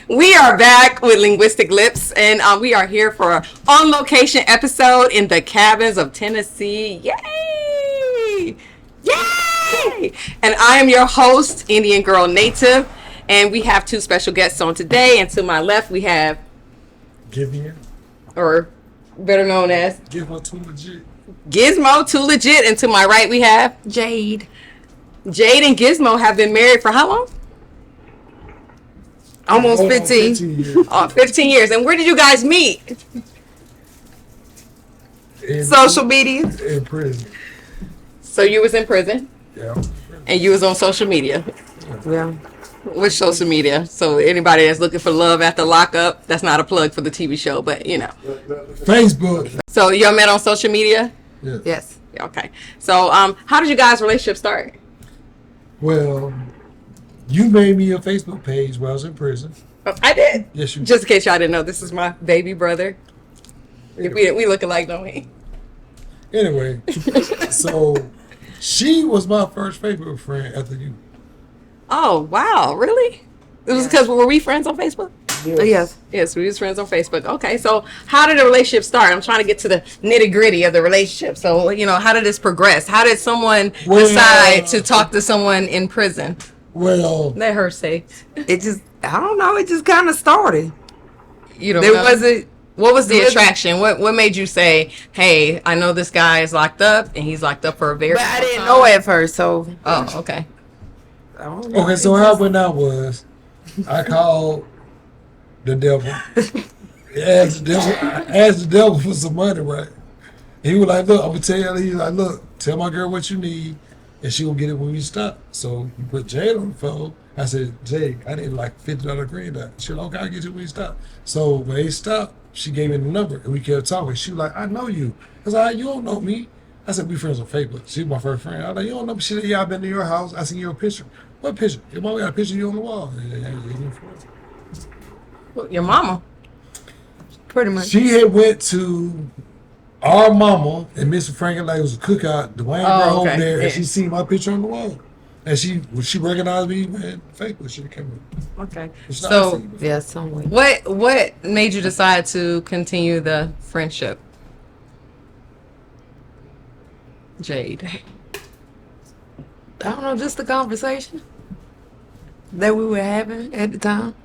We are back with Linguistic Lips, and we are here for an on-location episode in the cabins of Tennessee. Yay! Yay! And I am your host, Indian Girl Native, and we have two special guests on today. And to my left, we have Givian, or better known as Gizmo Too Legit. Gizmo Too Legit, and to my right, we have Jade. Jade and Gizmo have been married for how long? Almost 15. 15 years. 15 years. And where did you guys meet? Social media. In prison. So you was in prison, Yeah. and you was on social media. Yeah. Which social media? So anybody that's looking for love after lockup, that's not a plug for the TV show, but you know. Facebook. So y'all met on social media? Yeah. Yes. Okay. So how did you guys' relationship start? Well, you made me a Facebook page while I was in prison. Oh, I did. Yes, you did. Just in case y'all didn't know, this is my baby brother. We look alike, don't we? Anyway, so she was my first Facebook friend after you. Oh, wow. Really? It was because were we friends on Facebook? Yes. Yes, we was friends on Facebook. Okay, so how did the relationship start? I'm trying to get to the nitty gritty of the relationship. So, how did this progress? How did someone decide to talk to someone in prison? Well, Let her say. It just, I don't know. It just kind of started. You don't There know? wasn't. What was the attraction? What made you say, hey, I know this guy is locked up, and he's locked up for a very But I long didn't time. know at first, so. Oh, okay. I don't know. okay, so how went out was I called the devil. I asked the devil for some money, right? He was like, look, I'm gonna tell you, he's like, look, tell my girl what you need, and she will get it when we stop. So you put Jade on the phone. I said, Jade, I need like $50 greenback. She was like, okay, I'll get you when you stop. So when they stopped, she gave me the number, and we kept talking. She was like, I know you. I was like, you don't know me. I said, we friends on Facebook. She was my first friend. I was like, you don't know me. She said, yeah, I've been to your house. I seen your picture. What picture? Your mom got a picture of you on the wall. Well, your mama. Pretty much. She had went to our mama and Mr. Franklin, like it was a cookout. Dwayne brought okay. over there, Yeah. and she seen my picture on the wall. And she recognized me, man, Facebook. She came up. Okay. It's not So seen. Yeah, some way. what made you decide to continue the friendship? Jade. I don't know, just the conversation that we were having at the time.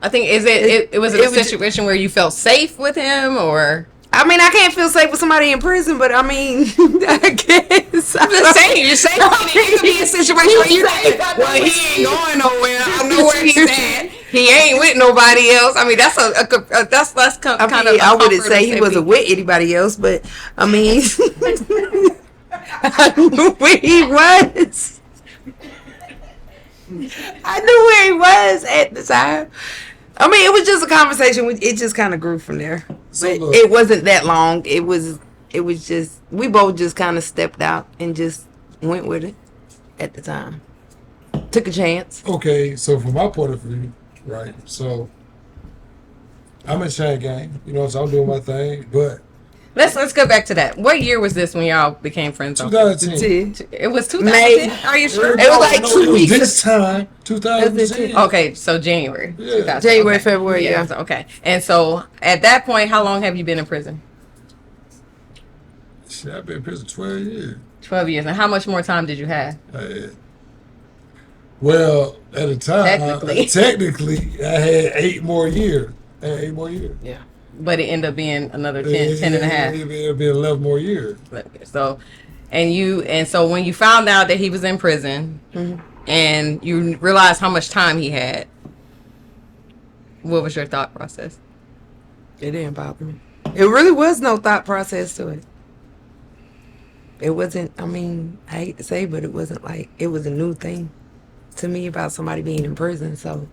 I think it was a situation where you felt safe with him, or I mean, I can't feel safe with somebody in prison, but I mean, I guess. I'm just saying you're safe. It could be a situation where you like, well, he ain't going nowhere. I know where he's at. He ain't with nobody else. I mean, that's kind of. I wouldn't say he wasn't with anybody else, but I mean, I knew where he was. I knew where he was at the time. I mean, it was just a conversation. It just kind of grew from there. So But look. it wasn't that long. It was just, we both just kind of stepped out and just went with it at the time. Took a chance. Okay, so from my point of view, right? So I'm in Shane Gang, so I'm doing my thing, but Let's go back to that. What year was this when y'all became friends? 2010. It was May. 2010. Are you sure? It was like No, 2 it was weeks. this time, 2010. Okay, so January. Yeah. 2000. January, Okay. February, yeah. So, okay. And so at that point, how long have you been in prison? Shit, I've been in prison 12 years. 12 years. And how much more time did you have? Well, at the time, Technically. I had 8 more years. Yeah. But it ended up being another 10 and a half. It'll be 11 more years. So, so when you found out that he was in prison, and you realized how much time he had, what was your thought process? It didn't bother me. It really was no thought process to it. It wasn't, I mean, I hate to say, but it wasn't like, it was a new thing to me about somebody being in prison, so.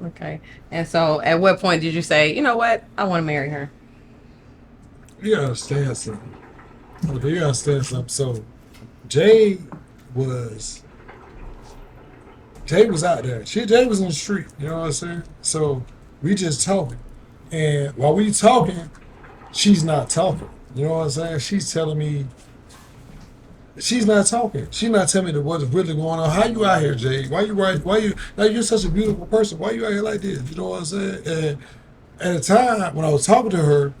Okay. And so at what point did you say, you know what, I want to marry her? You gotta understand something. Okay, you gotta understand something. So, Jade was out there. Jade was in the street. You know what I'm saying? So we just talking, and while we talking, she's not talking. You know what I'm saying? She's telling me she's not talking. She's not telling me what's really going on. How you out here, Jay? Why you right? Why you like you're such a beautiful person? Why you out here like this? You know what I'm saying? And at the time when I was talking to her,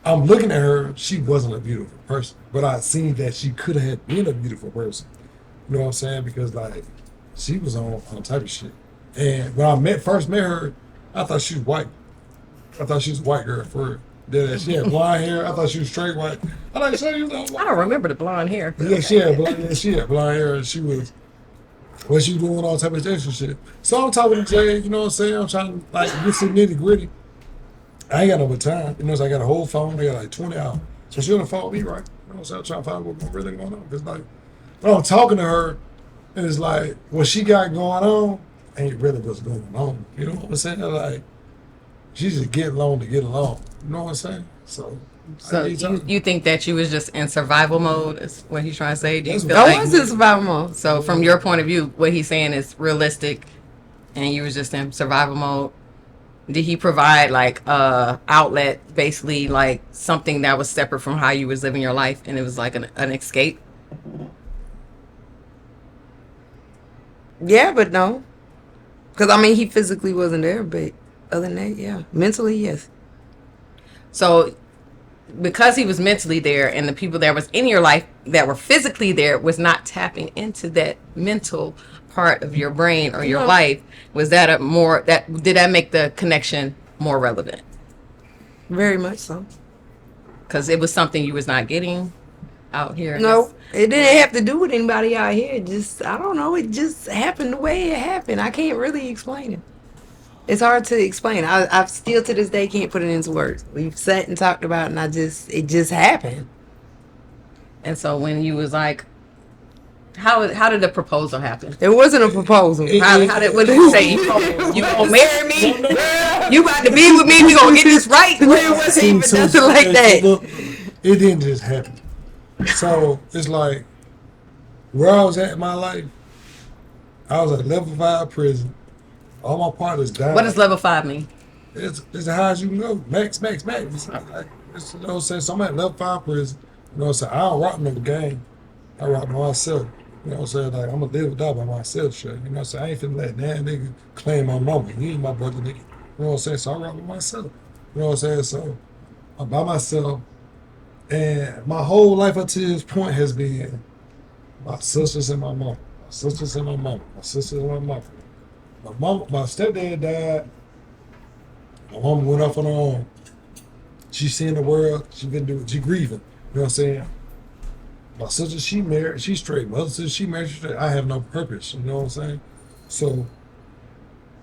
I'm looking at her. She wasn't a beautiful person, but I seen that she could have been a beautiful person. You know what I'm saying? Because like she was on type of shit. And when I first met her, I thought she was white. I thought she was a white girl for real. Then she had blonde hair. I thought she was straight white. I like so you know. I don't remember the blonde hair. Yeah, she had blonde hair, and she was doing all type of extra shit. So I'm talking to Jay. You know what I'm saying? I'm trying to like get some nitty gritty. I ain't got no more time. You know, so I got a whole phone. I got like 20 hours. So she on the phone with me, right? You know what I'm saying? I'm trying to find what's really going on. Because like when I'm talking to her, and it's like what she got going on ain't really what's going on. You know what I'm saying? Like she's just getting along to get along. You know what I'm saying? So You think that you was just in survival mode is what he's trying to say? Do you feel I like, was in survival mode. so from your point of view, what he's saying is realistic and you was just in survival mode? Did he provide like outlet, basically like something that was separate from how you was living your life and it was like an escape? Yeah, but no. Because, I mean, he physically wasn't there, but other than that, yeah. Mentally, yes. So because he was mentally there and the people that was in your life that were physically there was not tapping into that mental part of your brain or your life, was that did that make the connection more relevant? Very much so. Because it was something you was not getting out here. No, it didn't have to do with anybody out here. It just, I don't know. It just happened the way it happened. I can't really explain it. It's hard to explain. I still to this day can't put it into words. We've sat and talked about it, and it just happened. And so when you was like, how did the proposal happen? It wasn't a proposal. What did you say? You gonna marry me? You about to be with me? We gonna get this right? It wasn't even nothing like that. Look, it didn't just happen. So it's like where I was at in my life, I was at level 5 prison. All my partners died. What does level 5 mean? It's as high as you can go. Max. It's like, you know what I'm saying? So I'm at level 5 prison. You know what I'm saying? I don't rock no game. I rock by myself. You know what I'm saying? Like, I'm going to live or die by myself, shit. You know what I'm saying? I ain't finna let that nigga claim my mama. He ain't my brother, nigga. You know what I'm saying? So I rock by myself. You know what I'm saying? So I'm by myself. And my whole life up to this point has been my sisters and my mom. My sisters and my mom. My sisters and my mom. My stepdad died. My mom went off on her own. She's seeing the world. She grieving. You know what I'm saying? My sister, she married. She's straight. My other sister, she married. She's straight. I have no purpose. You know what I'm saying? So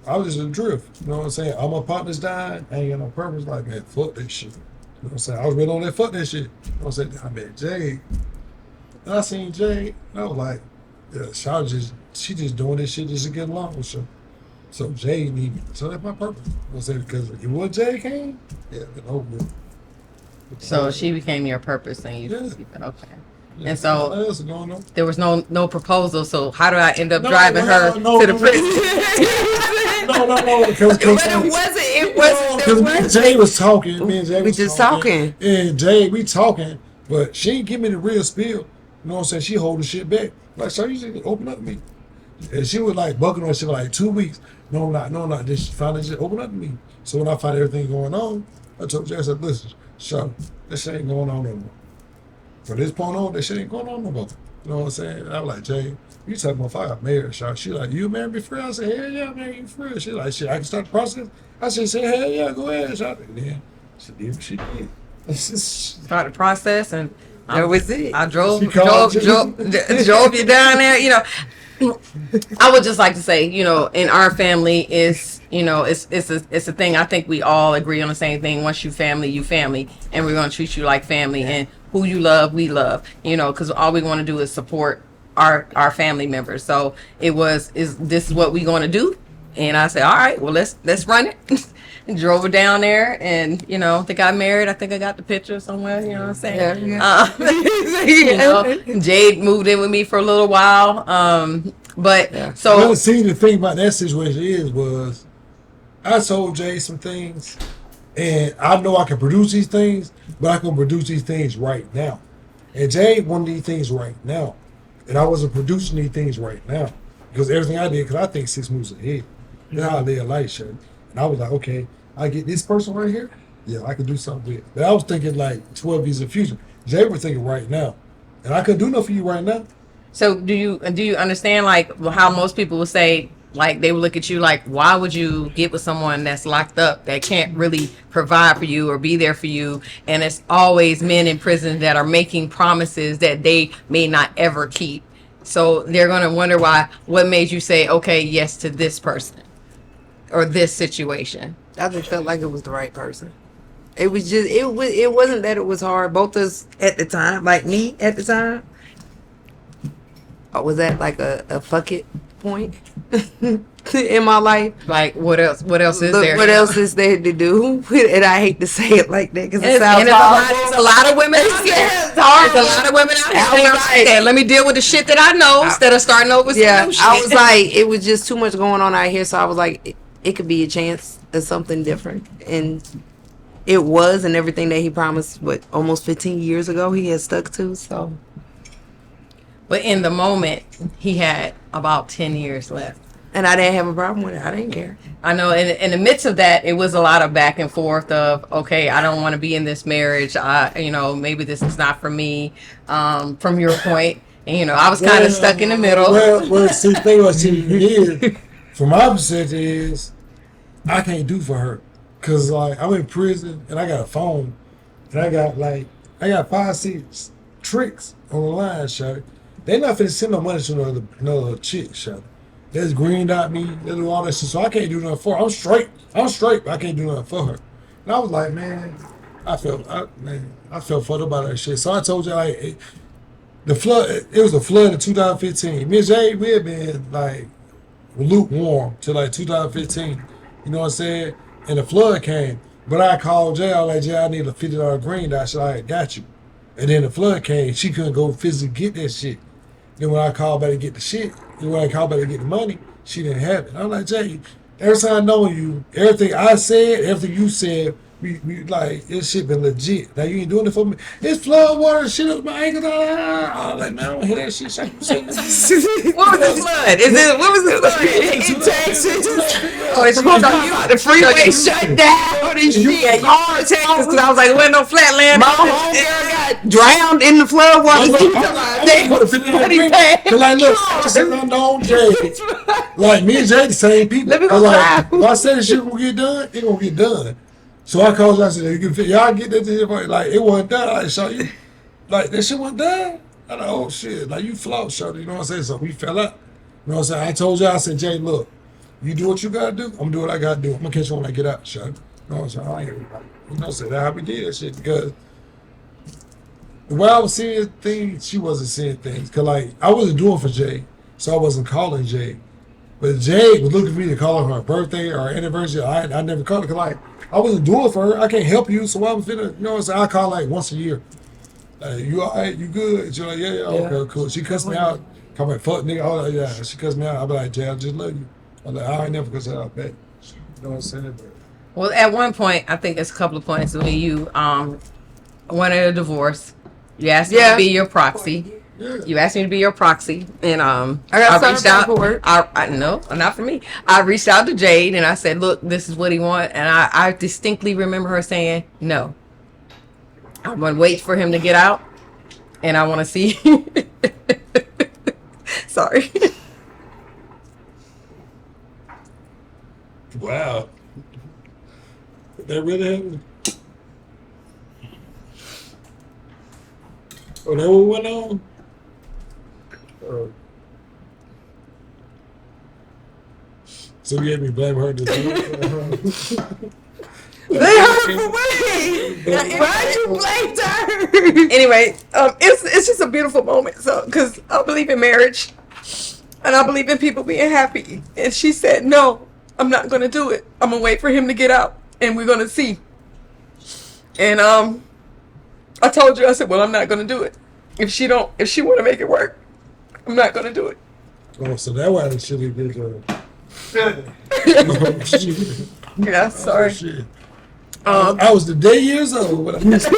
I was just adrift. You know what I'm saying? All my partners died. I ain't got no purpose. Like, man, fuck that shit. You know what I'm saying? I was really on that fuck that shit. You know what I'm saying? I met Jade. And I seen Jade. And I was like, yeah, she just doing this shit just to get along with her. So Jay need me. So that's my purpose. I say because if what Jay came, yeah, then over. So she became your purpose, and you okay. Yeah. And so What else is going on? there was no proposal. So how do I end up driving her to the prison? No. Because It wasn't. me and Jay was talking. We just talking. And Jay, we talking, but she ain't give me the real spiel. You know what I'm saying? She holding shit back. Like, so you just open up to me. And she was like bucking on shit for like 2 weeks. No, I'm not. Then she finally just opened up to me. So when I found everything going on, I told Jay, I said, listen, so this shit ain't going on no more. From this point on, this shit ain't going on no more. You know what I'm saying? And I was like, Jay, you talking about if I got married, shot. She like, you married me for real? I said, hell yeah, I married you for real. She like, shit, I can start the process? I said, hell yeah, go ahead, shot. And then she did what she did. Start the process, and That was it. I drove you down there. You know, I would just like to say, you know, in our family is, you know, it's a thing. I think we all agree on the same thing. Once you family, and we're gonna treat you like family. And who you love, we love. You know, because all we want to do is support our family members. So this is what we going to do? And I said, all right, well let's run it. And drove her down there, and you know, they got married. I think I got the picture somewhere. You know what I'm saying? Yeah. You know, Jade moved in with me for a little while. So see, the thing about that situation was I told Jade some things, and I know I can produce these things, but I can produce these things right now. And Jade wanted these things right now. And I wasn't producing these things right now. Because everything I did, because I think 6 moves ahead. That's how I live life, shit. And I was like, okay, I get this person right here. Yeah, I could do something with it. But I was thinking like 12 years in the future. Jade was thinking right now. And I couldn't do nothing for you right now. So do you understand like how most people would say, like they would look at you like, why would you get with someone that's locked up that can't really provide for you or be there for you, and it's always men in prison that are making promises that they may not ever keep. So they're going to wonder why, what made you say okay yes to this person or this situation. I just felt like it was the right person. It was just it wasn't that it was hard. Both of us at the time, like me at the time, I was at like a fuck it point in my life. Like what else is Look, there? what else is there to do? And I hate to say it like that because it sounds it's a lot of women out there. There's a lot of women out there. Like that. Let me deal with the shit that I know instead of starting over with some new shit. I was like, it was just too much going on out here, so I was like, it could be a chance of something different, and it was, and everything that he promised, almost 15 years ago, he has stuck to. So, but in the moment, he had about 10 years left. and I didn't have a problem with it. I didn't care. I know in the midst of that, it was a lot of back and forth of, okay, I don't want to be in this marriage. Maybe this is not for me, from your point. And, I was kind of stuck in the middle. Well, see, the thing was, from my perspective is, I can't do for her. Because, like, I'm in prison, and I got a phone, and I got 5, 6 tricks on the line, shawty. They not finna send no money to another chick, shawty. They just green dot me, they do all that shit, so I can't do nothing for her. I'm straight, but I can't do nothing for her. And I was like, man, I felt fucked up about that shit. So I told you, like, the flood, it was a flood in 2015. Me and Jay, we had been, like, lukewarm till, like, 2015. You know what I'm saying? And the flood came. But I called Jay, I was like, Jay, I need a $50 green dot. She like, got you. And then the flood came. She couldn't go physically get that shit. Then when I called back to get the shit, then when I called back to get the money, she didn't have it. I'm like, Jay, every time I know you, everything I said, everything you said, we like, this shit been legit. Now you ain't doing it for me. It's flood water, shit up my ankles. I was like, man, I don't hear that shit. What was the flood? What was the flood? In Texas? Oh, it's the freeway shut down and shit. All in Texas. Because I was like, there wasn't no flat land. My homegirl got drowned in the flood water. Like, look, I said, unknown Jay. Like, me and Jay, the same people. Let me go like, if I said this shit gonna get done, it gonna get done. So I called you, I said, y'all get that shit. Like, it wasn't done. I saw you. Like, that shit wasn't done. I like, oh shit. Like, you flawed, shorty. You know what I'm saying? So we fell out. You know what I'm saying? I told you, I said, Jay, look, you do what you gotta do. I'm gonna do what I gotta do. I'm gonna catch you when I get out, shorty. You know what I'm saying? I ain't, you know what I'm saying? That's how we did that shit. Because the way I was seeing things, she wasn't seeing things. Because, like, I wasn't doing for Jay, so I wasn't calling Jay. But Jay was looking for me to call her birthday or anniversary. I never called her because, like, I wasn't doing it for her. I can't help you, so I'm finna, you know what I'm saying? I call like once a year. You all right? You good? She's like, yeah, okay, cool. She cussed me out. Call me fuck nigga. All that, yeah. She cussed me out. I be like, Jay, I just love you. I'm like, I ain't never cuss her out back. You know what I'm saying? But, well, at one point, I think there's a couple of points when you wanted a divorce. You asked me to be your proxy. yeah. You asked me to be your proxy, and I reached out. No, not for me. I reached out to Jade, and I said, "Look, this is what he wants." And I distinctly remember her saying, "No, I'm gonna wait for him to get out, and I want to see." Sorry. Wow. That really happened? Oh, that what went on? So you had me blame her to do it? They heard for me. Why you blamed her? Anyway, it's just a beautiful moment. So, because I believe in marriage, and I believe in people being happy. And she said, "No, I'm not gonna do it. I'm gonna wait for him to get out, and we're gonna see." And I told you, I said, "Well, I'm not gonna do it. If she want to make it work, I'm not gonna do it." Oh, so that why the shit he did. Yeah, sorry. Shit. I was the day years old. When So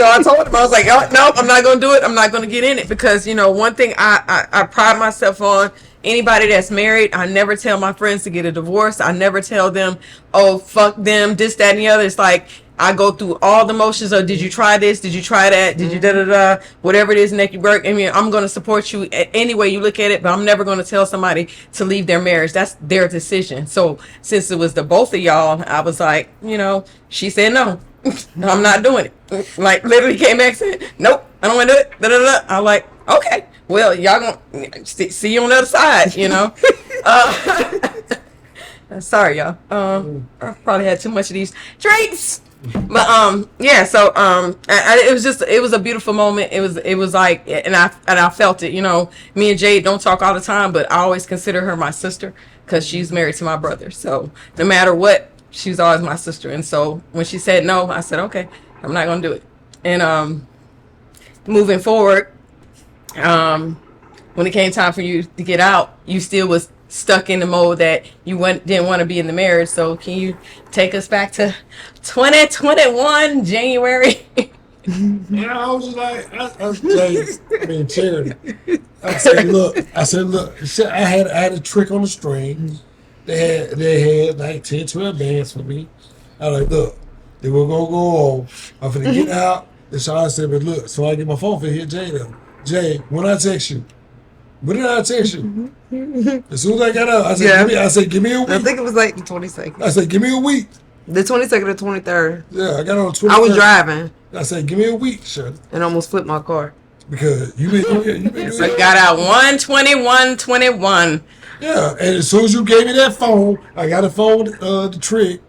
I told him, I was like, oh, nope, I'm not going to do it. I'm not going to get in it because, one thing I pride myself on, anybody that's married, I never tell my friends to get a divorce. I never tell them, oh, fuck them, this, that, and the other. It's like, I go through all the motions of, did you try this? Did you try that? Did you da-da-da? Whatever it is, make you work. I mean, I'm going to support you any way you look at it, but I'm never going to tell somebody to leave their marriage. That's their decision. So since it was the both of y'all, I was like, she said no. I'm not doing it. Like, literally came back and said, nope, I don't want to do it. Da-da-da. I'm like, okay, well, y'all going to see you on the other side, Sorry, y'all. I probably had too much of these drinks. But yeah, so it was a beautiful moment. It was like, and I felt it. Me and Jade don't talk all the time, but I always consider her my sister because she's married to my brother. So no matter what, she's always my sister. And so when she said no, I said okay, I'm not gonna do it. And moving forward, when it came time for you to get out, you still was stuck in the mode that you didn't want to be in the marriage. So can you take us back to 2021 January? Yeah, I was just like, Charity. I said, look, I had a trick on the string. They had like 10, 12 bands for me. I was like, look, they were gonna go on. I'm finna get out. And so I said, but look, so I get my phone for here, Jade. Jade, when I text you, when did I text you? As soon as I got out, I said, give me a week. I think it was like the 22nd. I said, give me a week. The 22nd or 23rd. Yeah, I got on 23rd. I was driving. I said, give me a week, Shirley. And almost flipped my car. Because you been doing So I got out 1/21/21. Yeah, and as soon as you gave me that phone, I got a phone, the trick.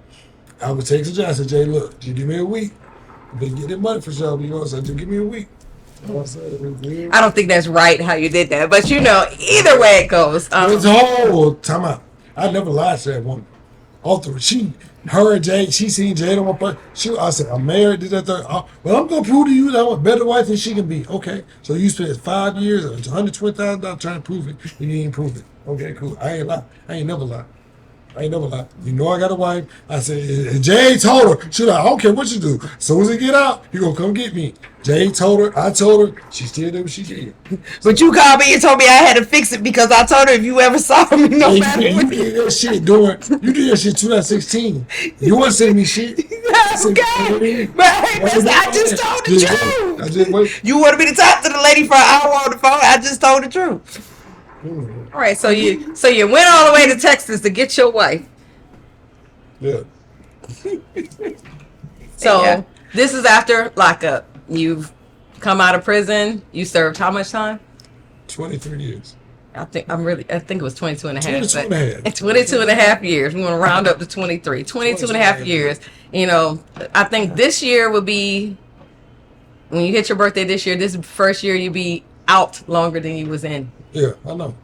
I would text Jay. I said, Jay, look, you give me a week. You better get that money for sure. I said, just give me a week. I don't think that's right how you did that, but either way it goes. It's whole time out. I never lied to that woman. Her and Jade, she seen Jade on my part. I said, I'm married, did that third. Well, I'm gonna prove to you that I'm a better wife than she can be. Okay. So you spent 5 years, $120,000 trying to prove it, and you ain't prove it. Okay, cool. I ain't lie. I ain't never lie. You know I got a wife. I said, and Jade told her, I don't care what you do. As soon as he get out, he gonna come get me. Jade told her, I told her, she still did what she did. But you called me and told me I had to fix it because I told her if you ever saw me, no matter what. You did that shit you did that shit 2016. You wasn't sending me shit. Okay. But I just told the truth. You wanted me to talk to the lady for an hour on the phone. I just told the truth. All right, so you went all the way to Texas to get your wife. Yeah. So this is after lockup. You've come out of prison. You served how much time? 23 years. I think it was 22 and a half. 22 and a half. 22 and a half years. We're going to round up to 23. 22 and a half years. I think this year will be, when you hit your birthday this year, this first year you'll be out longer than you was in. Yeah, I know.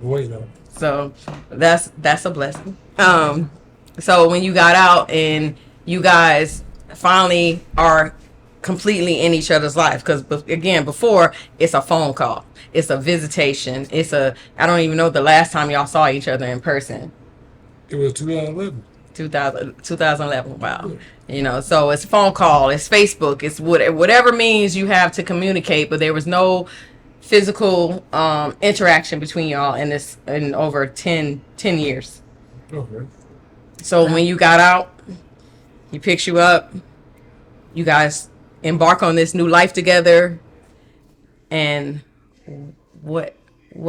Wait, no. So that's a blessing. So when you got out and you guys finally are completely in each other's life, because again, before it's a phone call, it's a visitation, I don't even know the last time y'all saw each other in person. It was 2011. 2011. Wow. So it's phone call, it's Facebook, it's whatever means you have to communicate, but there was no physical interaction between y'all in over 10 years. Okay. So when you got out, he picks you up, you guys embark on this new life together, and what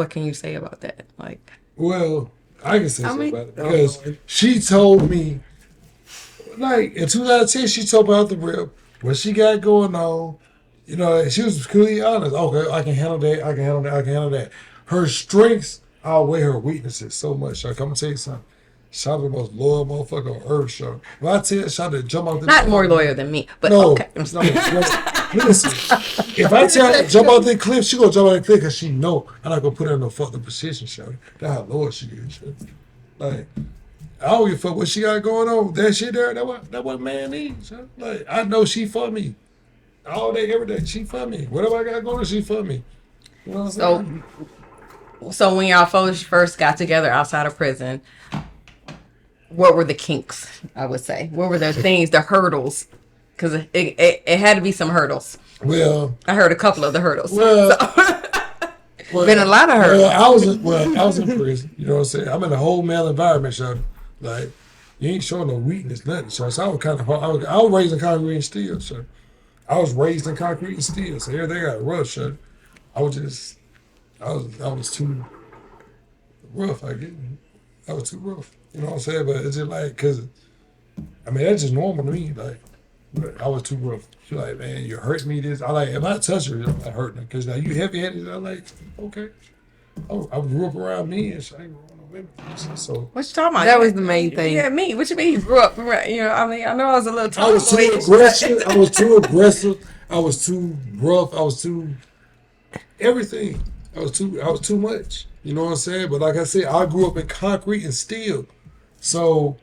can you say about that? Like, well, I can say something about it because she told me, like in 2010, she told me out the rip what she got going on. She was completely honest. Okay, I can handle that. I can handle that. Her strengths outweigh her weaknesses so much. Like, I'm gonna tell you something. Shout the most loyal motherfucker on earth, show. If I tell Shout to jump out the not more loyal than me, but no, okay. Listen, if I tell her to jump out the cliff, she gonna jump out the cliff because she know I'm not gonna put her in no fucked up position, show. That's how loyal she is, show. Like, I don't give a fuck what she got going on. That shit there, that what man needs, show. Like, I know she for me. All day, every day, she for me. Whatever I got going on, she for me. You know what I'm saying? So when y'all first got together outside of prison, what were the kinks? I would say, what were the things, the hurdles? Because it had to be some hurdles. Well, I heard a couple of the hurdles. well, well, Been a lot of hurdles. I was in prison. You know what I'm saying? I'm in a whole male environment, so like you ain't showing no weakness, nothing. So I was kind of hard. I was raised in concrete and steel, so I was raised in concrete and steel. So everything got rough, so I was too rough. I was too rough. You know what I'm saying? But it's just like, cause I mean that's just normal to me. Like I was too rough. She's like, man, you hurt me. This I like. If I touch her, I'm like hurting her. Cause now you heavy headed. I'm like, okay. I grew up around men, so I ain't growing up with women. So What you talking about? That was the main thing. Yeah, me. What you mean you grew up? You know, I mean, I know I was a little I was too aggressive. I was too aggressive. I was too rough. I was too everything. I was too much. You know what I'm saying? But like I said, I grew up in concrete and steel. So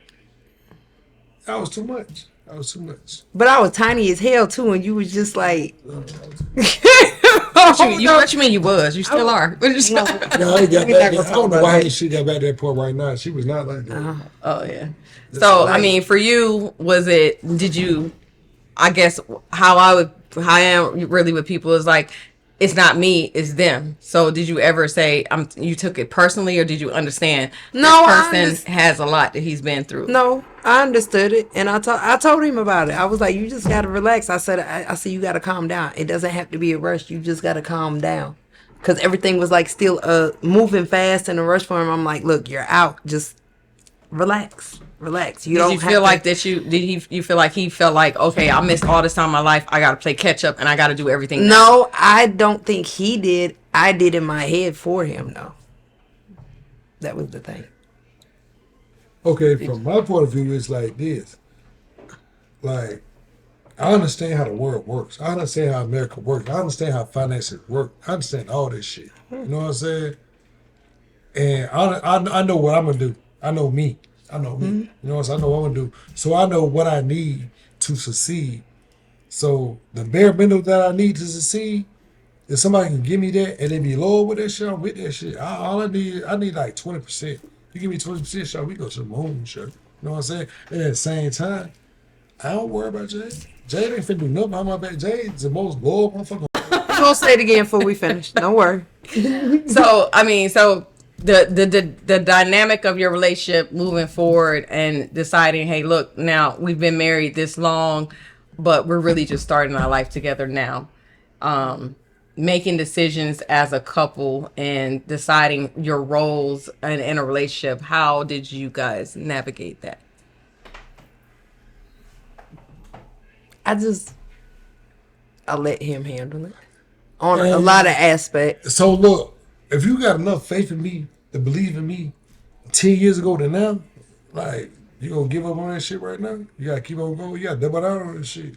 I was too much. I was too much. But I was tiny as hell too, and you was just like, What you mean you was? You still are. No, I ain't got that. I don't know why she got back that point right now. She was not like that. Oh yeah. So I mean, for you, did you? I guess how I am really with people is like, it's not me, it's them. So did you ever say you took it personally, or did you understand No, this person has a lot that he's been through? no, I understood it, and I told him about it. I was like, you just gotta relax. I said you gotta calm down. It doesn't have to be a rush. You just gotta calm down, because everything was like still moving fast in a rush for him. I'm like, look, you're out. Just relax. You Did don't you have feel to, like that? You feel like he felt like, okay, I missed all this time in my life. I got to play catch up, and I got to do everything. No, I don't think he did. I did in my head for him, though. That was the thing. Okay, from my point of view, it's like this. Like, I understand how the world works. I understand how America works. I understand how finances work. I understand all this shit. You know what I'm saying? And I know what I'm going to do. I know me. You know what I'm saying? I know what I'm going to do. So I know what I need to succeed. So the bare minimum that I need to succeed, if somebody can give me that and they be low with that shit, I'm with that shit. I need like 20%. You give me 20%, shit, we go to the moon, shit. You know what I'm saying? And at the same time, I don't worry about Jade. Jade ain't finna do nothing behind my back. Jade's the most loyal motherfucker. We'll say it again before we finish. Don't worry. So I mean, the dynamic of your relationship moving forward and deciding, hey, look, now we've been married this long, but we're really just starting our life together now. Making decisions as a couple and deciding your roles in a relationship. How did you guys navigate that? I let him handle it on a lot of aspects. So look, if you got enough faith in me to believe in me 10 years ago to now, like, you gonna give up on that shit right now? You gotta keep on going. You gotta double down on this shit.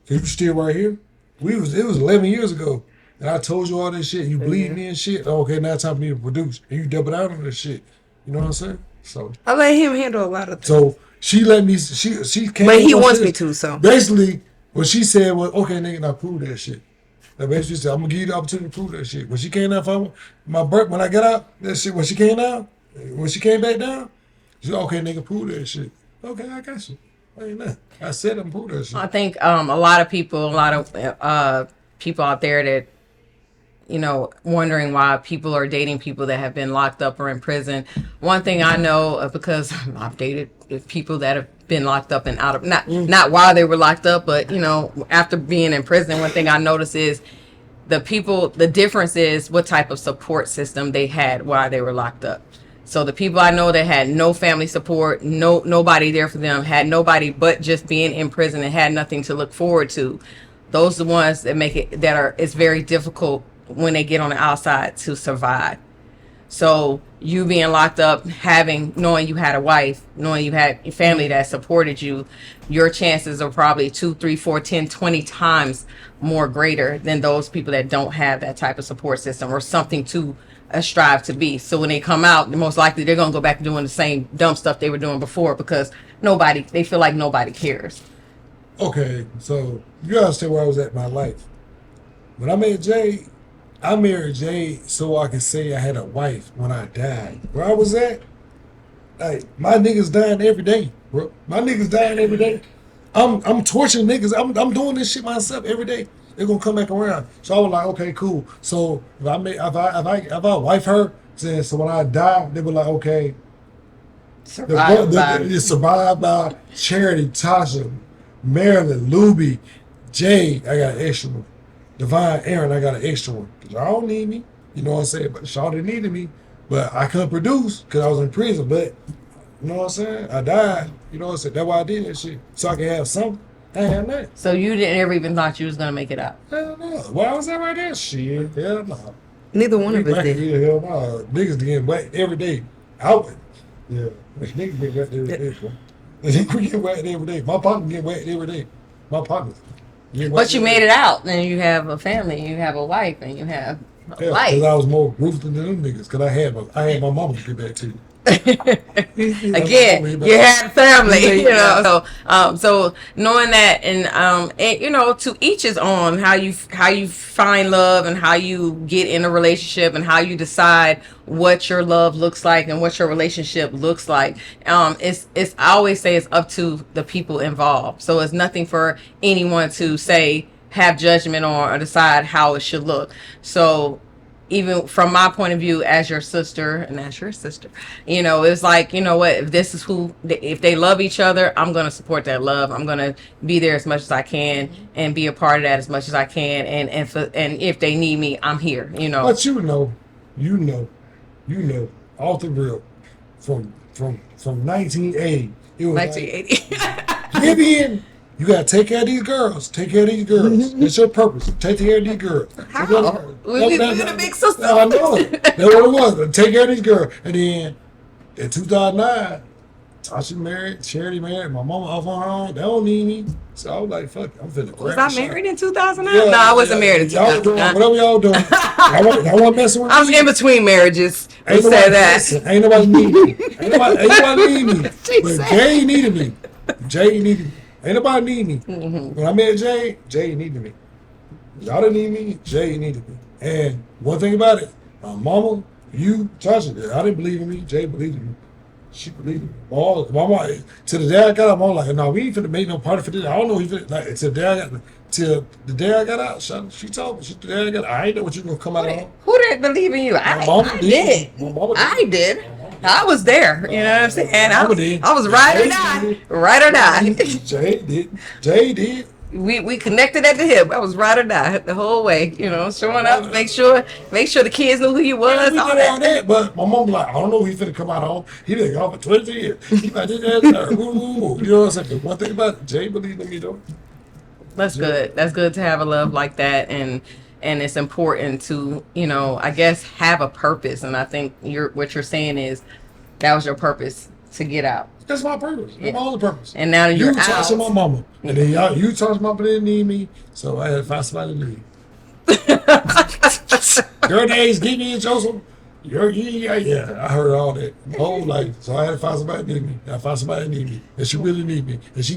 Cause you still right here. It was 11 years ago. And I told you all this shit. You believe me and shit. Okay, now it's time for me to produce. And you double down on this shit. You know what I'm saying? So I let him handle a lot of things. So she let me. She came. But he wants me to. So basically, what she said was, "Okay, nigga, now prove that shit." Now basically, she said, "I'm gonna give you the opportunity to prove that shit." When she came out from my birth, when I got out, that shit. When she came back down, she said, "Okay, nigga, prove that shit." Okay, I got you. Ain't nothing. I said I'm prove that shit. I think a lot of people out there that, you know, wondering why people are dating people that have been locked up or in prison. One thing I know, because I've dated people that have been locked up and out of, not while they were locked up, but, you know, after being in prison, one thing I noticed is the difference is what type of support system they had while they were locked up. So the people I know that had no family support, nobody there for them, had nobody but just being in prison and had nothing to look forward to. Those are the ones that it's very difficult when they get on the outside to survive. So you being locked up, knowing you had a wife, knowing you had a family that supported you, your chances are probably 2, 3, 4, 10, 20 times more greater than those people that don't have that type of support system or something to strive to be. So when they come out, most likely they're going to go back doing the same dumb stuff they were doing before because they feel like nobody cares. Okay, so you understand where I was at in my life. When I met Jade, I married Jade so I could say I had a wife when I died. Where I was at, Hey, my niggas dying every day, bro. My niggas dying every day. I'm torturing niggas. I'm doing this shit myself every day. They're gonna come back around. So I was like, okay, cool. So if I wife her, so when I die, they were like, okay, it's survived by Charity, Tasha, Marilyn, Luby, Jade. I got an extra one. Divine, Aaron, I got an extra one. Cause y'all don't need me. You know what I'm saying? But Shawty needed me. But I couldn't produce because I was in prison. But you know what I'm saying? I died. You know what I'm saying? That's why I did that shit. So I could have something. I had nothing. So you didn't ever even thought you was gonna make it out? Hell no. Why was that right there? Shit. Hell no. Neither one of us did. Yeah, hell no. Niggas getting whacked every day. Out. Yeah. Niggas get whacked every day, bro. Niggas get whacked every day. My partner get whacked every day. My partner. But you made it out, and you have a family, you have a wife, and you have a life. Because I was more ruthless than them niggas. Because I had my mama to get back to. Again, you had family, you know. So knowing that, and you know, to each his own. How you find love, and how you get in a relationship, and how you decide what your love looks like and what your relationship looks like. It's I always say it's up to the people involved. So it's nothing for anyone to say, have judgment on, or decide how it should look. So even from my point of view as your sister, and as your sister, you know, it's like, you know what, if this is if they love each other, I'm going to support that love. I'm going to be there as much as I can and be a part of that as much as I can. And if they need me, I'm here, you know. But you know, all the real, from 1980, it was 1980. Like, Vivian, you gotta take care of these girls. Take care of these girls. That's your purpose. Take care of these girls. How? We're the big sister. I know it. That's what it was. Take care of these girls. And then in 2009, Tasha married, Charity married, my mama off on her own. They don't need me. So I was like, fuck it, I'm finna Was I married in 2009? Yeah, No, I wasn't married in 2009. Whatever y'all doing. Y'all want messing with me? I was in between marriages. Ain't Say nobody that. listen. Ain't nobody need me. Ain't nobody need me. But Jay needed me. Jay needed me. Ain't nobody need me. When I met Jay needed me. Y'all didn't need me. Jay needed me. And one thing about it, my mama, you, Tasha, I didn't believe in me. Jay believed in me. She believed in me. My mama, till the day I got out, I'm like, no, we ain't finna make no party for this. I don't know if he like till the day I got out. She told me. The day I got out, I ain't know what you gonna come out of. Who didn't believe in you? I did. My mama I did. I was there. You know what I'm saying? I was ride or die. Ride or die. Jay did. We connected at the hip. I was ride or die the whole way. You know, showing up, make sure the kids knew who you was. All that. But my mom like, I don't know. He finna come out home. He been gone for 20 years. He like this, that, that. You know what I'm saying? But one thing about it, Jay believed in me though. That's good. That's good to have a love like that, and it's important to, you know, I guess have a purpose. And I think what you're saying is that was your purpose to get out. That's my purpose. That's my only purpose. And now you're out. You talk to my mama, and then you talk to my mama, didn't need me, so I had to find somebody to need. Your name's Gideon Joseph. Yeah, I heard all that my whole life. So I had to find somebody to need me. I found somebody to need me, and she really need me. And she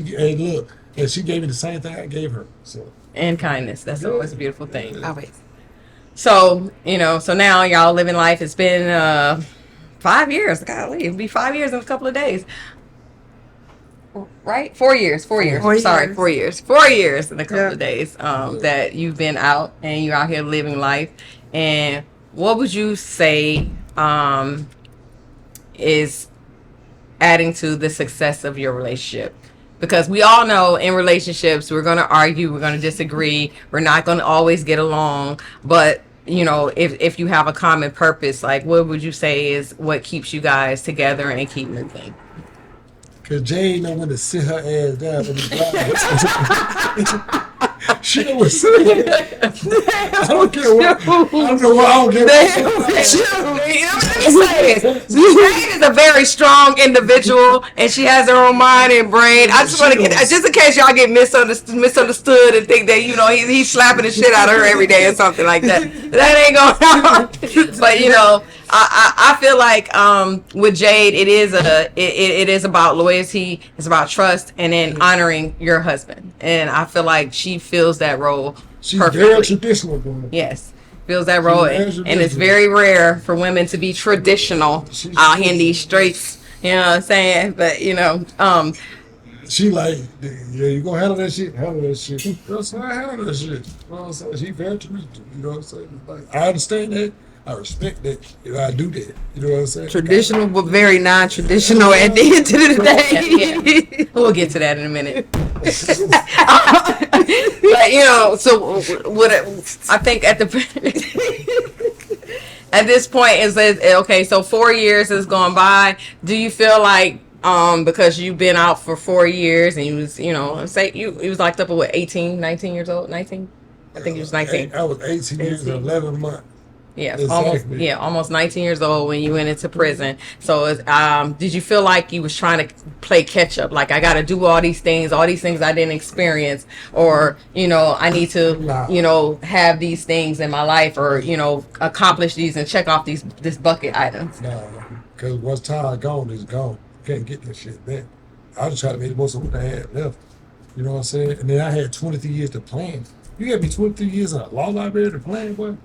gave me the same thing I gave her. So. And kindness. That's always a beautiful thing. Always. So, you know, so now y'all living life. It's been 5 years. Golly, it'll be 5 years in a couple of days. Right? 4 years. 4 years. 4 Sorry, years. 4 years. 4 years in a couple of days that you've been out and you're out here living life. And what would you say is adding to the success of your relationship? Because we all know in relationships, we're going to argue, we're going to disagree, we're not going to always get along. But, you know, if you have a common purpose, like what would you say is what keeps you guys together and keep moving? Because Jade know when to sit her ass down in the drive. She know what to sit. I don't care what. I don't know what. I don't care what. Jade is a very strong individual, and she has her own mind and brain. I just want to get, just in case y'all get misunderstood and think that, you know, he's slapping the shit out of her every day or something like that. That ain't gonna happen. But, you know, I feel like with Jade, it is about loyalty, it's about trust, and then honoring your husband. And I feel like she fills that role She's perfectly. very traditional, woman. Yes, fills that role, and it's very rare for women to be traditional out here in these streets. You know what I'm saying? But She like, yeah, you gonna handle that shit? Handle that shit. You know what I'm saying? I handle that shit. You know what I'm saying? She very traditional. You know what I'm saying? Like, I understand that. I respect that. You know, I do that. You know what I'm saying? Traditional, but very non-traditional at the end of the day. we'll get to that in a minute. But so what I think at the at this point is that okay? So 4 years has gone by. Do you feel like because you've been out for 4 years and you was say you was locked up at what 18, 19 years old, 19? I think he was 19. I was 18 years and 11 months. Yes, Exactly. almost 19 years old when you went into prison. So, did you feel like you was trying to play catch up? Like I got to do all these things I didn't experience, or I need to, Nah. have these things in my life, or accomplish these and check off this bucket items. Nah, because once time gone, it's gone. You can't get that shit back. I just try to make the most of what I had left. You know what I'm saying? And then I had 23 years to plan. You got me 23 years in a law library to plan, boy.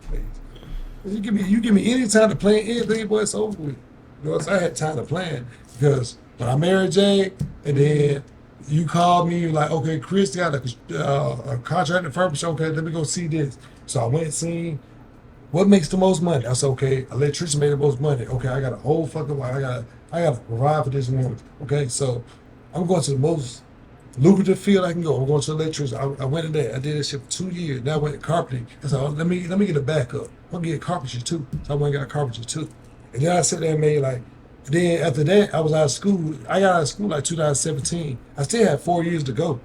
You give me any time to plan anything, boy, it's over with. You know, so I had time to plan because when I married Jay, and then you called me, you're like, okay, Chris got a contract firm. Okay, let me go see this. So I went and seen what makes the most money. I said, okay, electrician made the most money. Okay, I got a whole fucking wife. I got to provide for this woman. Okay, so I'm going to the most lucrative field I can go. I'm going to electrician. I went in there. I did that shit for 2 years. Now I went to carpeting. I said, let me get a backup. I'm gonna get carpentry too. So I went and got carpentry too. And then I sat there and made like. Then after that, I was out of school. I got out of school like 2017. I still had 4 years to go. You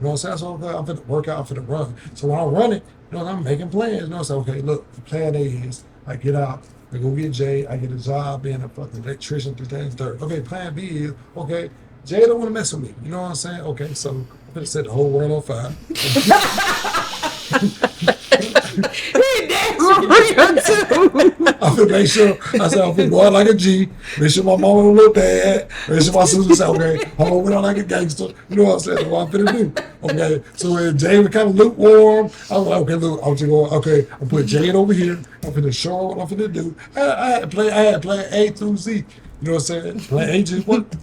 know what I'm saying? So I'm finna work out, I'm finna run. So when I'm running, I'm making plans. You know, so okay, look, the plan A is I get out, I go get Jay, I get a job being a fucking electrician, this, that, and third. Okay, plan B is okay. Jay don't want to mess with me. You know what I'm saying? Okay, so I'm gonna set the whole world on fire. I'm gonna make sure. I said I'm gonna go out like a G. Make sure my mama don't look bad. Make sure my sister say, okay, I'm gonna go out like a gangster. You know what I'm saying? What I'm finna do. Okay. So when Jay was kind of lukewarm, I was like, okay, look, I'm just going. Okay, I'm put Jade over here. I'm finna show her what I'm finna do. I had plan A through Z. You know what I'm saying? Plan A just worked.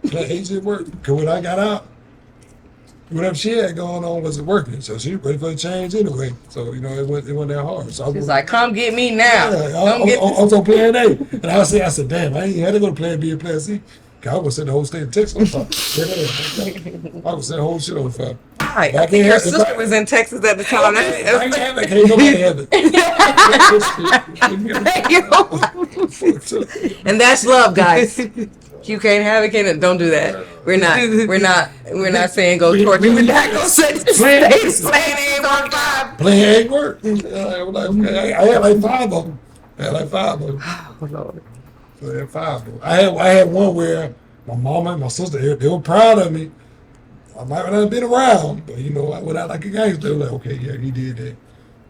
Plan A just worked. Cause when I got out, whatever she had going on wasn't working, so she was ready for a change anyway. So it wasn't that hard. So she's like, "Come get me now." Yeah, I was on plan A, and I said, "Damn, I ain't had to go to plan B and plan C. I was gonna set the whole state of Texas on fire. I was set the whole shit on fire." Right. I think her sister was in Texas at the time. I ain't have it. Can't nobody have it. And that's love, guys. You can't have it, can't. Don't do that. We're not saying go torture. We're not gonna say plan A on fire. Plan A work. I had like 5 of them. Oh Lord. So I had 5 of them. I had one where my mama and my sister they were proud of me. I might not have been around, but I went out like a gangster. They were like, okay, yeah, he did that.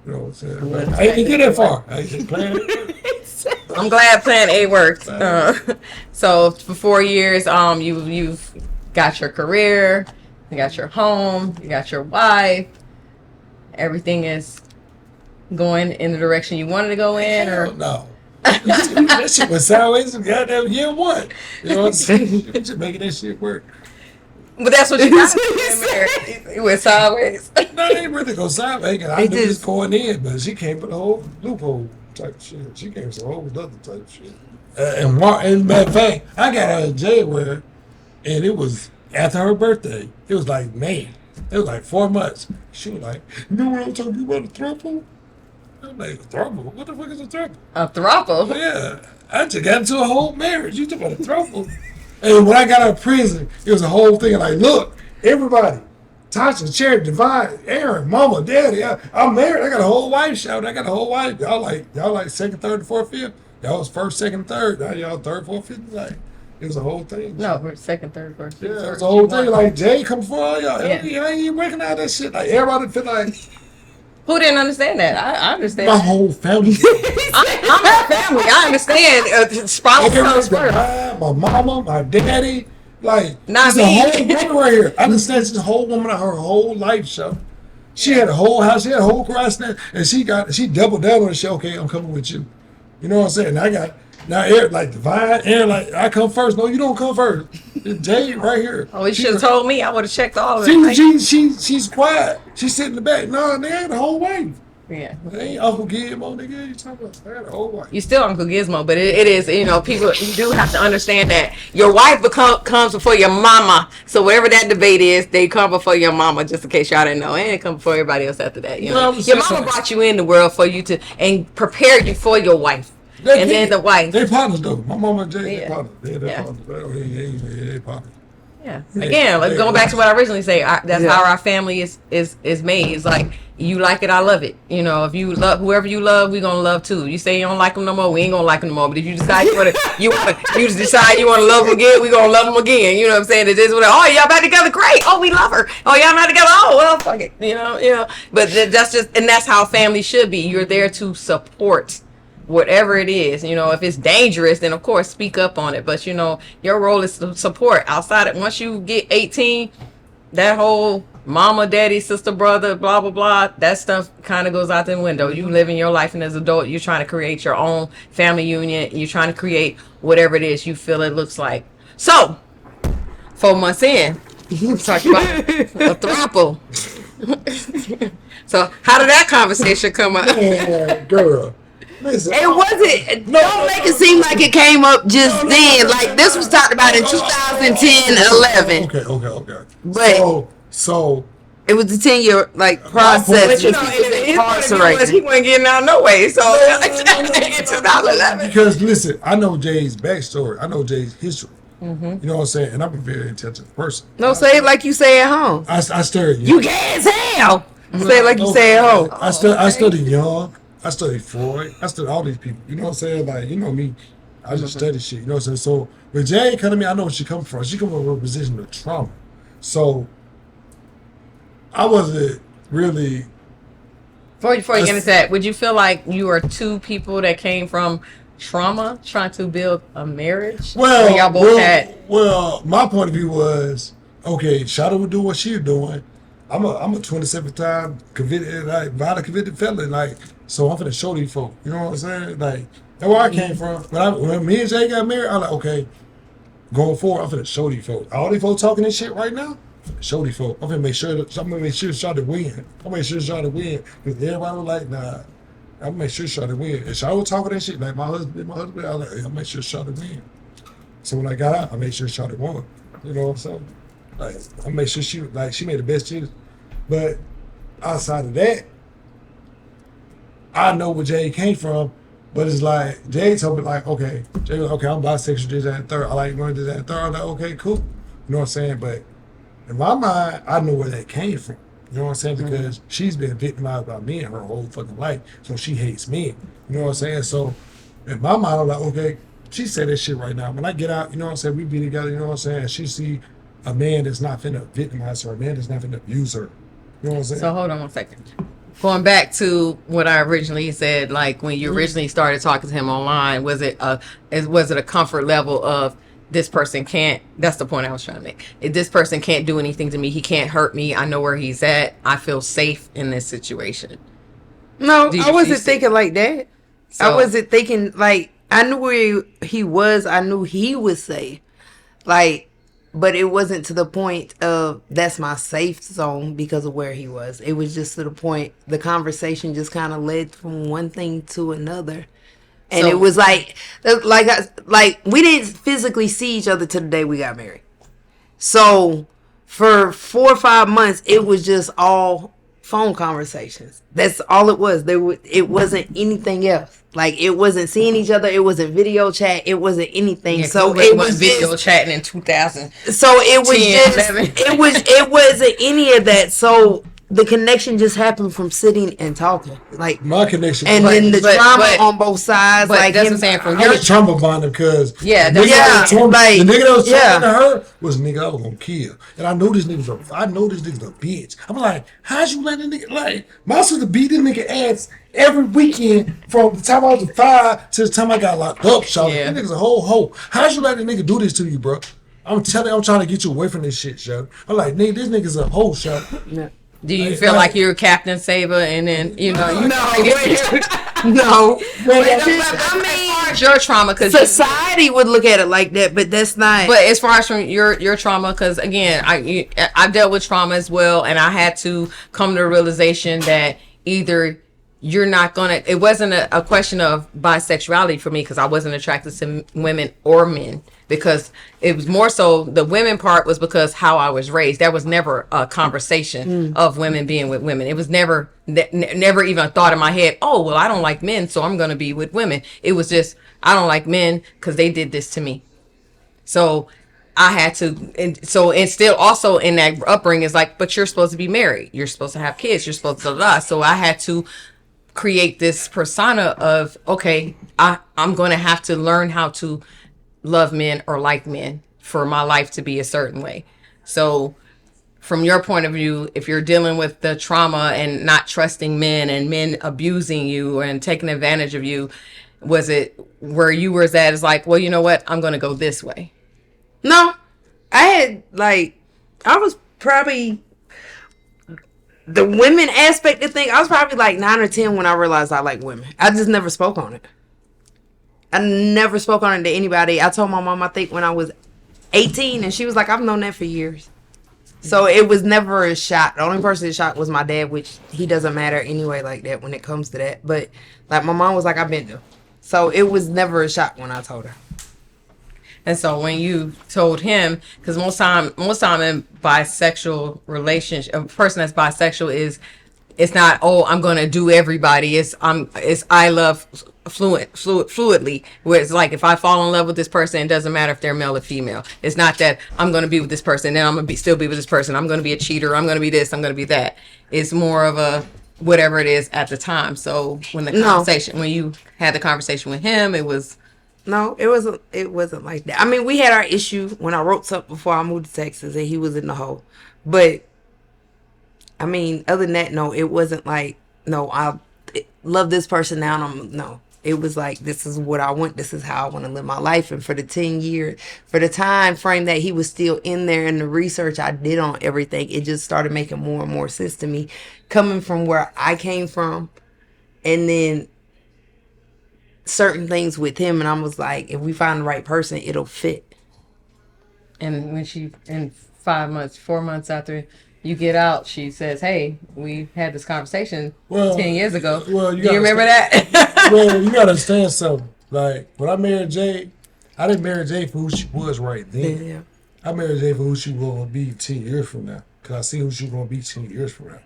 You know what I'm saying? But I didn't get that far. I didn't plan it. I'm glad plan A worked. So for 4 years, you've got your career, you got your home, you got your wife. Everything is going in the direction you wanted to go in, or no? That shit was sideways. Goddamn year 1. You know what I'm saying? Just making that shit work. But that's what you got. It went sideways. No, it ain't really go sideways. I knew this going in, but she came for the whole loophole type of shit. She came for a whole other type of shit. And matter of fact, I got her in January, and it was after her birthday. It was like May. It was like 4 months. She was like, "You know what I'm talking about, a throuple?" I'm like, "Throuple? What the fuck is a throuple?" A throuple? Yeah, I just got into a whole marriage. You talking about a throuple? And when I got out of prison, it was a whole thing like, look, everybody, Tasha, Cherry, Divine, Aaron, Mama, Daddy, I'm married. I got a whole wife shout. I got a whole wife. Y'all like second, third, fourth, fifth. Y'all was first, second, third. Now y'all third, fourth, fifth. Like, it was a whole thing. No, we're second, third, fourth. Yeah, it was a whole thing. Like, Jay come for all y'all. Yeah. I ain't even recognize that shit. Like, everybody feel like. Who didn't understand that? I understand. My whole family. I'm a family. I understand. My mama, my daddy. Like, not it's me. A whole woman right here. I understand she's a whole woman of her whole life show. She had a whole house, she had a whole garage stand, and she doubled down on the show. Okay, I'm coming with you. You know what I'm saying? Now, Eric, like Divine, Aaron, like I come first. No, you don't come first. It's Jade right here. Oh, you should have told me. I would have checked all of it. She's quiet. She's sitting in the back. No, they had the whole way. Yeah. They ain't Uncle Gizmo, nigga. You talking about they had the whole way. You still Uncle Gizmo, but it is, people, you do have to understand that your wife comes before your mama. So whatever that debate is, they come before your mama, just in case y'all didn't know. And they come before everybody else after that. Your mama brought you in the world for you to, and prepared you for your wife. Then the wife. They partners though. My mama and Jay, they partners. They partners. They partners. Yeah. Again, like going back to what I originally say, that's how our family is made. It's like, you like it, I love it. If you love whoever you love, we gonna love too. You say you don't like them no more, we ain't gonna like them no more. But if you decide you decide you wanna love them again, we gonna love them again. You know what I'm saying? It is what. Oh, y'all back together, great. Oh, we love her. Oh, y'all not together. Oh, well, fuck it. But that's just, and that's how family should be. You're there to support whatever it is. If it's dangerous, then of course speak up on it. But your role is to support. Outside of, once you get 18, that whole mama, daddy, sister, brother, blah blah blah, that stuff kind of goes out the window. You living your life, and as an adult, you're trying to create your own family union. You're trying to create whatever it is you feel it looks like. So 4 months in, we're talking about a throuple. So how did that conversation come up? Yeah, girl. Listen, It wasn't. Don't make it seem like it came up just then. Like this was talked about in 2010, 11. Okay. But so it was a 10-year process. He wasn't getting out no way. So in 2011. Because listen, I know Jay's backstory. I know Jay's history. You know what I'm saying? And I'm a very intelligent person. No, say it like you say at home. I studied You gay as hell. Say it like you say at home. I studied Young. I studied Freud. I studied all these people. You know what I'm saying? Like, me. I just study shit. You know what I'm saying? So when Jay come to me, I know where she come from. She come from a position of trauma. So I wasn't really. Before you get into that, would you feel like you are two people that came from trauma trying to build a marriage? Well, my point of view was, okay, Shada would do what she was doing. I'm a 27-time violent convicted felon. So I'm finna show these folk. You know what I'm saying? That's where I came from. When me and Jay got married, I'm like, okay, going forward, I'm finna show these folk. All these folks talking this shit right now, I'm finna show these folk. I'm gonna make sure Shada win. I'm gonna make sure Shada win. Because everybody was like, nah, I'm gonna make sure Shada win. And Shada was talking that shit, like my husband, I was like, hey, I'm gonna make sure Shada win. So when I got out, I made sure Shada won. You know what I'm saying? I made sure she made the best choice. But outside of that, I know where Jay came from, but it's like Jay told me okay, Jay was I'm bisexual, this, that, and third. I like one, this, that, and third. I'm like, okay, cool. You know what I'm saying? But in my mind, I know where that came from. You know what I'm saying? Because she's been victimized by men her whole fucking life, so she hates men. You know what I'm saying? So in my mind, I'm like, okay, she said that shit right now. When I get out, you know what I'm saying? We be together, you know what I'm saying? And she see a man that's not finna victimize her, a man that's not finna abuse her. You know what I'm saying? So hold on one second. Going back to what I originally said, like when you originally started talking to him online, was it a comfort level of this person can't? That's the point I was trying to make. If this person can't do anything to me, he can't hurt me. I know where he's at. I feel safe in this situation. No, I wasn't thinking like that. I wasn't thinking I knew where he was. I knew he was safe. But it wasn't to the point of that's my safe zone because of where he was. It was just to the point the conversation just kind of led from one thing to another. And it was like we didn't physically see each other till the day we got married. So for 4 or 5 months, it was just all phone conversations. That's all it was. It wasn't anything else. It wasn't seeing each other. It wasn't video chat. It wasn't anything. So it was video chatting in 2000. So it was it wasn't any of that. So the connection just happened from sitting and talking. My connection, and then the trauma on both sides. But that's what I'm saying. From I was trauma bonded because the nigga that was talking to her was nigga I was gonna kill, and I know this nigga's a bitch. I'm like, how'd you let a nigga my sister beat this nigga ass every weekend from the time I was 5 to the time I got locked up, Charlie. That nigga's a whole hoe. How'd you let a nigga do this to you, bro? I'm trying to get you away from this shit, Charlie. I'm like, nigga, this nigga's a hoe, Charlie. Yeah. Do you feel like you're Captain Saber and then, No. No. I mean, far as your trauma, because society would look at it like that, but that's not. But as far as from your trauma, because again, I've dealt with trauma as well, and I had to come to a realization that either you're not gonna. It wasn't a question of bisexuality for me, because I wasn't attracted to women or men. Because it was more so the women part was because how I was raised. There was never a conversation of women being with women. It was never even a thought in my head, oh, well, I don't like men, so I'm going to be with women. It was just, I don't like men because they did this to me. So I had to, and still also in that upbringing is like, but you're supposed to be married. You're supposed to have kids. You're supposed to, so I had to create this persona of, okay, I'm going to have to learn how to love men or like men for my life to be a certain way. So from your point of view, if you're dealing with the trauma and not trusting men and men abusing you and taking advantage of you, was it where you were at is like, well, you know what, I'm going to go this way? No, I was probably the women aspect of thing. I was probably like 9 or 10 when I realized I like women. I just never spoke on it. I never spoke on it to anybody. I told my mom, I think when I was 18, and she was like, I've known that for years. So it was never a shock. The only person that shocked was my dad, which he doesn't matter anyway like that when it comes to that. But like my mom was like, I've been there. So it was never a shock when I told her. And so when you told him, because most time in bisexual relationship, a person that's bisexual is, it's not, oh, I'm going to do everybody. It's I love fluidly, where it's like if I fall in love with this person, it doesn't matter if they're male or female. It's not that I'm going to be with this person, then I'm going to still be with this person. I'm going to be a cheater. I'm going to be this. I'm going to be that. It's more of a whatever it is at the time. So when when you had the conversation with him, it was. No, it wasn't like that. I mean, we had our issue when I wrote something before I moved to Texas, and he was in the hole. But I mean, other than that, no, it wasn't like, no, I love this person now. No, it was like, this is what I want. This is how I want to live my life. And for the 10 years, for the time frame that he was still in there and the research I did on everything, it just started making more and more sense to me coming from where I came from. And then certain things with him. And I was like, if we find the right person, it'll fit. And when in 4 months after you get out, she says, hey, we had this conversation 10 years ago. Well, do you remember that? Well, you gotta understand something. Like, when I married Jade, I didn't marry Jade for who she was right then. Yeah. I married Jade for who she was going to be 10 years from now. Because I see who she was going to be 10 years from now.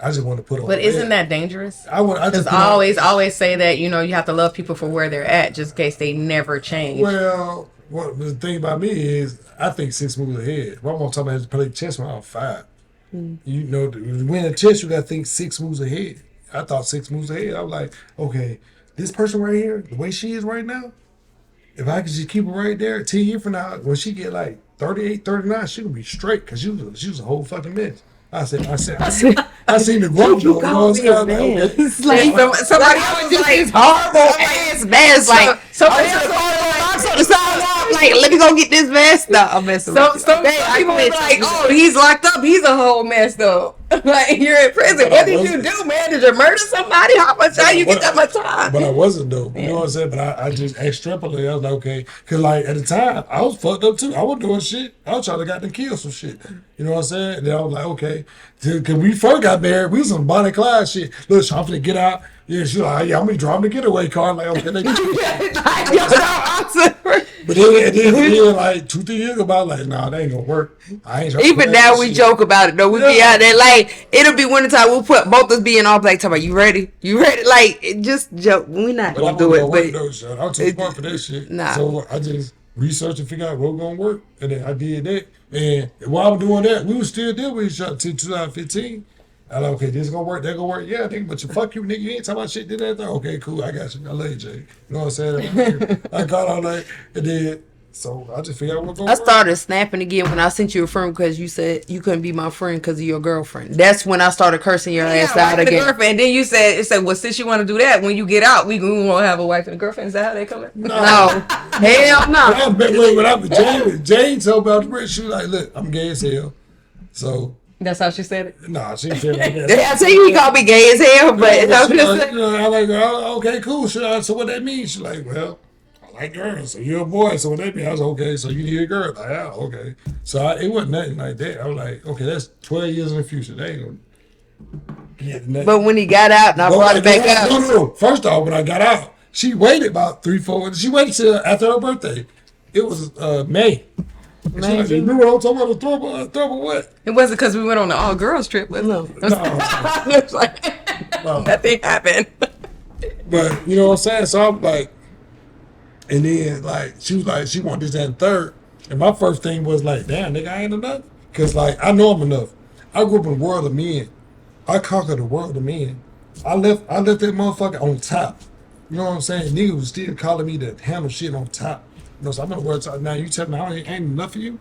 I just want to put on. But isn't that dangerous? I always say that, you have to love people for where they're at, just in case they never change. Well, the thing about me is, I think 6 moves ahead. My mom told me I had to play chess when I was 5. To win a chess, you got to think 6 moves ahead. I thought 6 moves ahead. I was like, okay, this person right here, the way she is right now, if I could just keep her right there, 10 years from now, when she get like 38, 39, she gonna be straight, because she was a whole fucking mess. I seen the growth. You know what I'm saying? It's like somebody else is like horrible ass mess. Like somebody else like, let me go get this mess. No, I'm messing with you. Some people be like, oh, he's locked up. He's a whole mess though. Like, you're in prison. What did you do, man? Did you murder somebody? How you get that much time? But I wasn't though. You know what I'm saying? But I just extrapolated. I was like, okay, because like at the time I was fucked up too. I was doing shit. I was trying to goddamn kill some shit. You know what I'm saying? And then I was like, okay, because we first got married, we was on Bonnie and Clyde shit. Look, I'm finna get out. Yeah, she's like, yeah, I'm gonna drive the getaway car. I'm like, okay, But then like 2-3 years ago, I was like, nah, that ain't gonna work. I ain't even now we joke about it though. We be out there like, it'll be wintertime. We'll put both of us be in all black. Talking about, you ready? Like, it just joke. We not gonna do it. But I'm too smart for that shit. Nah. So I just researched and figured out what was gonna work, and then I did that. And while I was doing that, we were still dealing with each other till 2015. I like, okay, this gonna work, that gonna work. Yeah, nigga, but you fuck you, nigga. You ain't talking about shit, did that. Okay, cool, I got you. I love you, Jay. You know what I'm saying? I got all that, and then so I just figured out what going. I started snapping again when I sent you a friend because you said you couldn't be my friend because of your girlfriend. That's when I started cursing your ass out again. Girlfriend. Then you said, well, since you want to do that, when you get out, we won't have a wife and a girlfriend. Is that how they come in? No. Hell no. When Jane told me about the bridge, she was like, look, I'm gay as hell. So. That's how she said it? Nah, she said it like that. I see he called me gay as hell, but I'm like, oh, okay, cool. So what that means? She's like, well, like girls. So you're a boy. So when they be, I was okay. So you need a girl. Like, yeah, okay. So it wasn't nothing like that. I was like, okay, that's 12 years in the future. They ain't gonna get nothing. But when he got out and I brought it back up. No. First off, when I got out, she waited about 3-4. She waited till after her birthday. It was May. May. Like, you remember what I'm talking about? Throw what? It wasn't because we went on the all girls trip, was it? No. It was like, nothing happened. But you know what I'm saying? So I'm like, and then like she was like, she wanted this, that, and third. And my first thing was like, damn, nigga, I ain't enough. Cause like I know I'm enough. I grew up in a world of men. I conquered the world of men. I left that motherfucker on top. You know what I'm saying? Niggas was still calling me to handle shit on top. You know, so I'm in the world now. You tell me I ain't enough for you?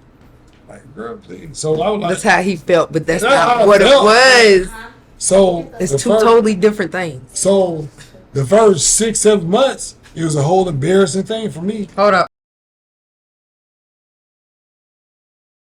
Like, girl, please. So I was like, That's how he felt, but that's That's how not I what it felt. was. so It's the two first- totally different things. So the first 6-7 months, it was a whole embarrassing thing for me. Hold up.